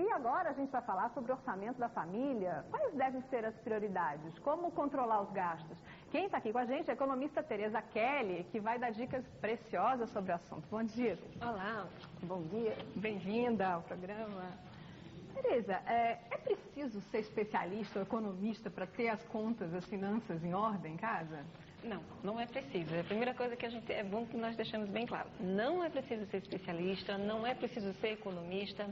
E agora a gente vai falar sobre o orçamento da família. Quais devem ser as prioridades? Como controlar os gastos? Quem está aqui com a gente é a economista Tereza Kelly, que vai dar dicas preciosas sobre o assunto. Bom dia. Olá, bom dia. Bem-vinda ao programa. Tereza, é preciso ser especialista ou economista para ter as contas, as finanças em ordem em casa? Não, não é preciso. A primeira coisa que é bom que nós deixamos bem claro. Não é preciso ser especialista, não é preciso ser economista,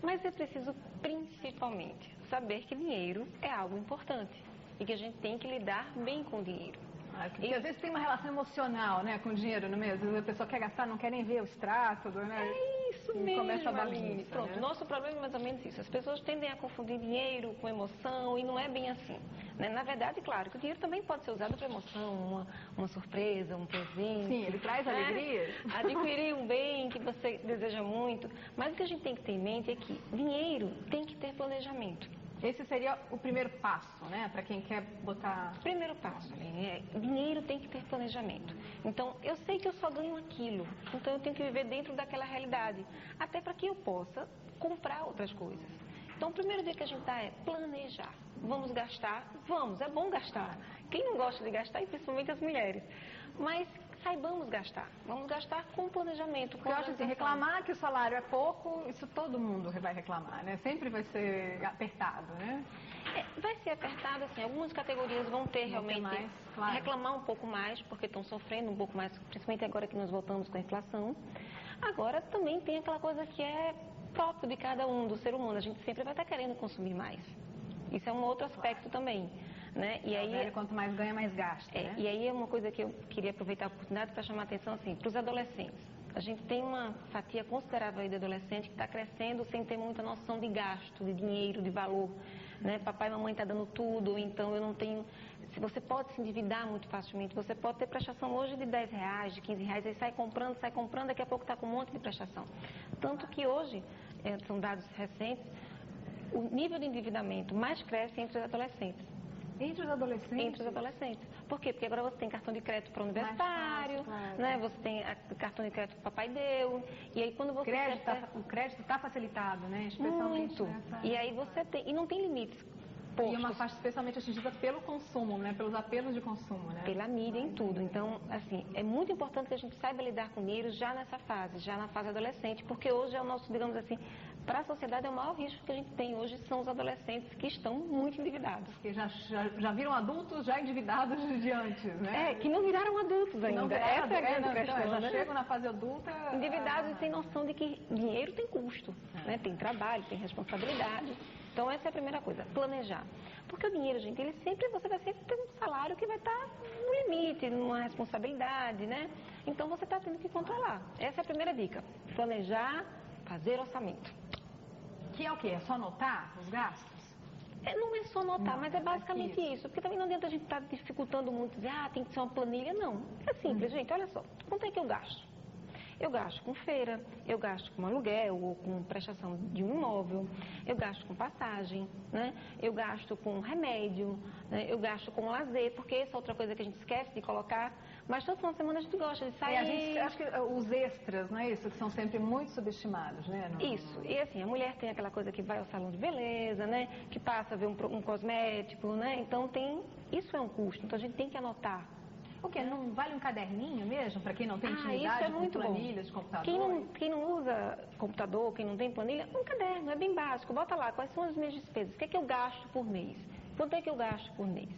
mas é preciso principalmente saber que dinheiro é algo importante e que a gente tem que lidar bem com o dinheiro. Porque às vezes tem uma relação emocional, né, com o dinheiro, não é mesmo? A pessoa quer gastar, não quer nem ver o extrato, né? É isso mesmo, começa a Aline. bagunça, Pronto, né? nosso problema é mais ou menos isso. As pessoas tendem a confundir dinheiro com emoção e não é bem assim, né? Na verdade, claro, que o dinheiro também pode ser usado para emoção, uma surpresa, um presente. Sim, ele traz alegria. Adquirir um bem que você deseja muito. Mas o que a gente tem que ter em mente é que dinheiro tem que ter planejamento. Esse seria o primeiro passo, né, para quem quer botar... Primeiro passo, Aline, dinheiro tem que ter planejamento. Então, eu sei que eu só ganho aquilo, então eu tenho que viver dentro daquela realidade, até para que eu possa comprar outras coisas. Então, o primeiro dia que a gente está é planejar. Vamos gastar? Vamos, é bom gastar. Quem não gosta de gastar, e principalmente as mulheres. Mas saibamos gastar. Vamos gastar com planejamento. Porque eu acho assim, reclamar que o salário é pouco, isso todo mundo vai reclamar, né? Sempre vai ser apertado, né? Vai ser apertado, assim, algumas categorias vão ter realmente mais, claro. Reclamar um pouco mais, porque estão sofrendo um pouco mais, principalmente agora que nós voltamos com a inflação. Agora também tem aquela coisa que é próprio de cada um, do ser humano, a gente sempre vai estar querendo consumir mais. Isso é um outro aspecto também, né? E aí, quanto mais ganha, mais gasta, né? E aí é uma coisa que eu queria aproveitar a oportunidade para chamar a atenção, assim, para os adolescentes. A gente tem uma fatia considerável aí de adolescente que está crescendo sem ter muita noção de gasto, de dinheiro, de valor, né? Papai e mamãe tá dando tudo, então eu não tenho... Se você pode se endividar muito facilmente, você pode ter prestação hoje de R$10, de R$15, aí sai comprando, daqui a pouco está com um monte de prestação. Tanto que hoje, são dados recentes, o nível de endividamento mais cresce entre os adolescentes. Entre os adolescentes? Entre os adolescentes. Por quê? Porque agora você tem cartão de crédito para o universitário, claro. né? Você tem cartão de crédito que o papai deu. E aí quando você o crédito está facilitado, né? Especialmente muito. E aí você tem... E não tem limites. E uma faixa especialmente atingida pelo consumo, né? Pelos apelos de consumo, né? Pela mídia, em tudo. Então, assim, é muito importante que a gente saiba lidar com dinheiro já nessa fase, já na fase adolescente, porque hoje é o nosso, digamos assim, para a sociedade é o maior risco que a gente tem hoje são os adolescentes que estão muito endividados. Que já viram adultos já endividados de antes, né? Que não viraram adultos ainda. Essa é a grande questão, então, já né? chegam na fase adulta... Endividados e sem noção de que dinheiro tem custo, né? Tem trabalho, tem responsabilidade. Então essa é a primeira coisa, planejar. Porque o dinheiro, gente, você vai sempre ter um salário que vai estar no limite, numa responsabilidade, né? Então você está tendo que controlar. Essa é a primeira dica. Planejar, fazer orçamento. Que é o quê? É só anotar os gastos? Não é só anotar, mas é basicamente isso. Porque também não adianta a gente estar dificultando muito, dizer, tem que ser uma planilha, não. É simples, gente, olha só. Quanto é que eu gasto? Eu gasto com feira, eu gasto com aluguel ou com prestação de um imóvel, eu gasto com passagem, né? Eu gasto com remédio, né? Eu gasto com lazer, porque essa é outra coisa que a gente esquece de colocar, mas todo final de semana a gente gosta de sair. A gente acha que os extras, não é isso? Que são sempre muito subestimados, né? Isso, e assim, a mulher tem aquela coisa que vai ao salão de beleza, né? Que passa a ver um cosmético, né? Então isso é um custo, então a gente tem que anotar. O quê? Não vale um caderninho mesmo? Para quem não tem intimidade com planilhas de computador? Quem não usa computador, quem não tem planilha, um caderno, é bem básico. Bota lá, quais são as minhas despesas? O que é que eu gasto por mês? Quanto é que eu gasto por mês?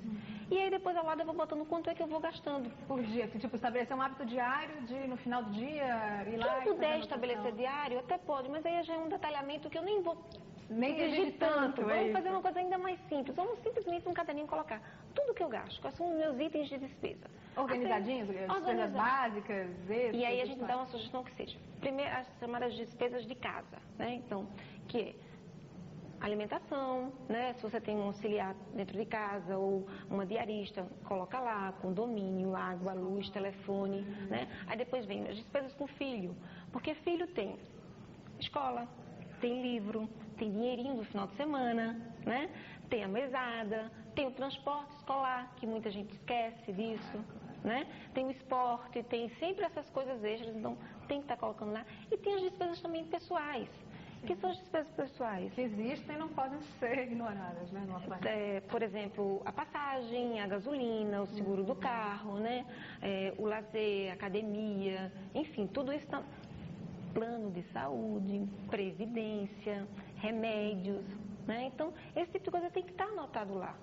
E aí depois ao lado eu vou botando quanto é que eu vou gastando. Por dia, tipo, estabelecer um hábito diário de no final do dia ir lá... Quem puder estabelecer diário, até pode, mas aí já é um detalhamento que eu nem vou... Nem exigir tanto. Vamos fazer uma coisa ainda mais simples. Vamos simplesmente num caderninho colocar tudo que eu gasto, quais são os meus itens de despesa. Organizadinhos, despesas básicas, extras. E aí a gente dá uma sugestão que seja, primeiro, as chamadas despesas de casa, né? Então, que é alimentação, né? Se você tem um auxiliar dentro de casa ou uma diarista, coloca lá, condomínio, água, luz, telefone, né? Aí depois vem as despesas com filho, porque filho tem escola, tem livro, tem dinheirinho do final de semana, né? Tem a mesada, tem o transporte escolar, que muita gente esquece disso, né? Tem o esporte, tem sempre essas coisas extras, então tem que estar colocando lá. E tem as despesas também pessoais. que são as despesas pessoais. Que existem e não podem ser ignoradas, né, no orçamento. Por exemplo, a passagem, a gasolina, o seguro do carro, né? O lazer, a academia, enfim, tudo isso está... Plano de saúde, previdência, remédios, né? Então, esse tipo de coisa tem que estar anotado lá.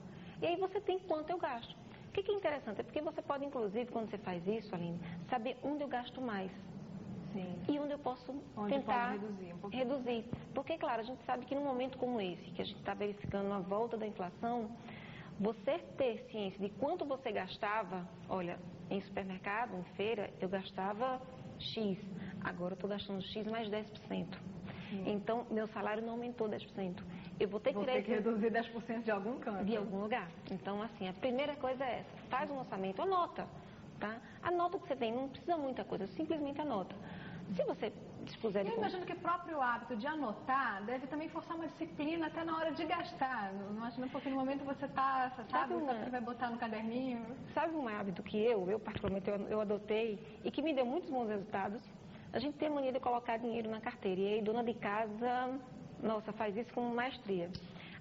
E aí você tem quanto eu gasto. O que é interessante? É porque você pode, inclusive, quando você faz isso, Aline, saber onde eu gasto mais. Sim. E onde eu posso tentar reduzir. Porque, claro, a gente sabe que num momento como esse, que a gente está verificando a volta da inflação, você ter ciência de quanto você gastava, olha, em supermercado, em feira, eu gastava X, agora eu estou gastando X mais 10%. Então, meu salário não aumentou 10%. Eu vou ter que reduzir 10% de algum canto. De algum lugar. Então, assim, a primeira coisa é essa. Faz um orçamento, anota. Tá? Anota o que você tem, não precisa muita coisa, simplesmente anota. Se você dispuser de... Eu imagino que o próprio hábito de anotar deve também forçar uma disciplina até na hora de gastar. Não imagina, porque no momento você passa, sabe o que vai botar no caderninho. Sabe um hábito que eu particularmente, eu adotei e que me deu muitos bons resultados? A gente tem a mania de colocar dinheiro na carteira. E aí, dona de casa, nossa, faz isso com maestria.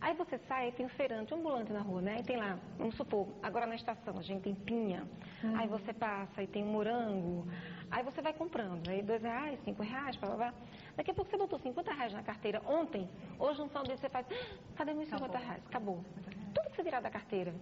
Aí você sai e tem um feirante, um ambulante na rua, né? E tem lá, vamos supor, agora na estação a gente tem pinha. Aí você passa e tem um morango. Aí você vai comprando. Aí R$2, R$5, blá, blá, blá. Daqui a pouco você botou R$50 na carteira ontem. Hoje no final do dia você faz, cadê meus R$50? Acabou. Tudo que você tirar da carteira.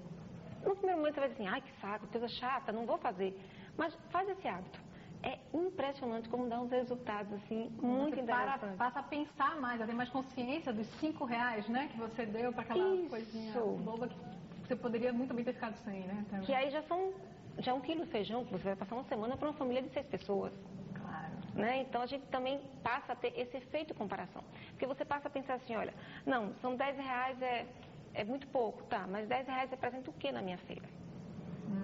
No primeiro momento você vai dizer assim, ai que saco, coisa chata, não vou fazer. Mas faz esse hábito. É impressionante como dá uns resultados assim, muito interessantes. Passa a pensar mais, a ter mais consciência dos R$5, né, que você deu para aquela coisinha boba que você poderia muito bem ter ficado sem, né? Também. Que aí já é 1 quilo de feijão que você vai passar uma semana para uma família de 6 pessoas. Claro. Né? Então a gente também passa a ter esse efeito de comparação. Porque você passa a pensar assim, olha, não, são R$10 é muito pouco, tá, mas R$10 representa o que na minha feira?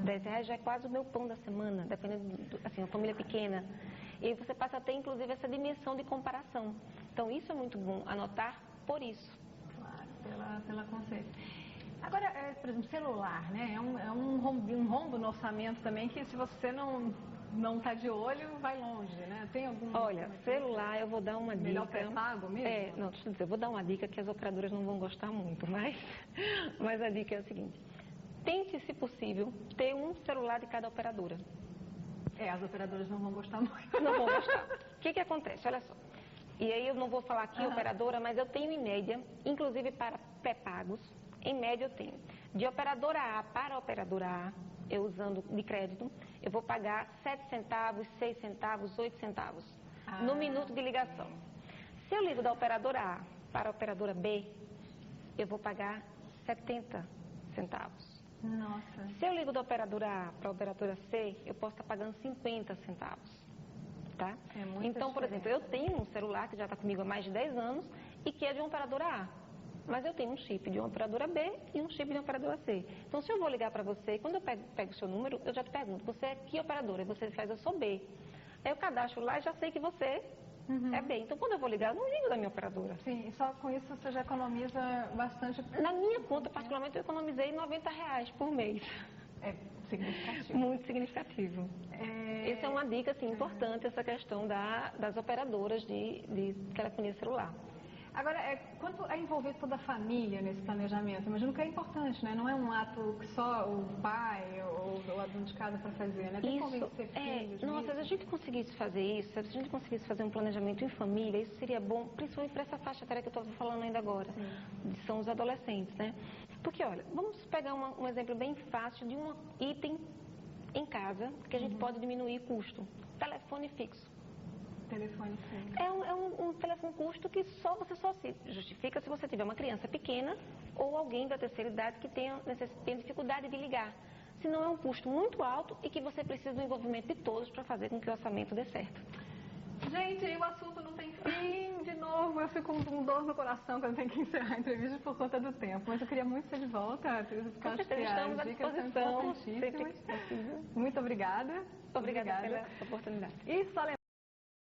R$10 já é quase o meu pão da semana, dependendo, assim, uma família pequena. E aí você passa a ter, inclusive, essa dimensão de comparação. Então, isso é muito bom, anotar por isso. Claro, pela consciência. Agora, por exemplo, celular, né? É um rombo no orçamento também, que se você não está de olho, vai longe, né? Tem algum... Olha, celular, eu vou dar uma dica... Melhor pré-pago mesmo? Não, deixa eu dizer, eu vou dar uma dica que as operadoras não vão gostar muito, mas a dica é a seguinte... Tente, se possível, ter um celular de cada operadora. As operadoras não vão gostar muito. Não vão gostar. O que acontece? Olha só. E aí eu não vou falar aqui operadora, mas eu tenho em média, inclusive para pré-pagos, em média eu tenho. De operadora A para operadora A, eu usando de crédito, eu vou pagar 7 centavos, 6 centavos, 8 centavos no minuto de ligação. Se eu ligo da operadora A para a operadora B, eu vou pagar 70 centavos. Nossa. Se eu ligo da operadora A para a operadora C, eu posso estar pagando 50 centavos. Tá? Então, por exemplo, eu tenho um celular que já está comigo há mais de 10 anos e que é de uma operadora A. Mas eu tenho um chip de uma operadora B e um chip de uma operadora C. Então, se eu vou ligar para você, quando eu pego o seu número, eu já te pergunto, você é que operadora? E você faz, eu sou B. Aí eu cadastro lá e já sei que você é B. Então, quando eu vou ligar, eu não ligo da minha operadora. Sim, e só com isso você já economiza bastante. Na minha conta, particularmente, eu economizei R$90 por mês. É significativo. Muito significativo. Essa é uma dica assim, importante, essa questão das operadoras de telefonia celular. Agora, quanto a envolver toda a família nesse planejamento? Imagino que é importante, né? Não é um ato que só o pai ou o adulto de casa para fazer, né? Tem que convencer filhos. Nossa, se a gente conseguisse fazer isso, se a gente conseguisse fazer um planejamento em família, isso seria bom, principalmente para essa faixa etária que eu estou falando ainda agora, são os adolescentes, né? Porque, olha, vamos pegar um exemplo bem fácil de um item em casa que a gente pode diminuir custo. Telefone fixo. Telefone fixo. É um telefone custo que você só se justifica se você tiver uma criança pequena ou alguém da terceira idade que tem dificuldade de ligar. Senão é um custo muito alto e que você precisa do envolvimento de todos para fazer com que o orçamento dê certo. Gente, o assunto não tem fim. De novo, eu fico com dor no coração quando tenho que encerrar a entrevista por conta do tempo. Mas eu queria muito ser de volta. Com certeza, estamos à disposição. Muito obrigada. Obrigada pela oportunidade. E só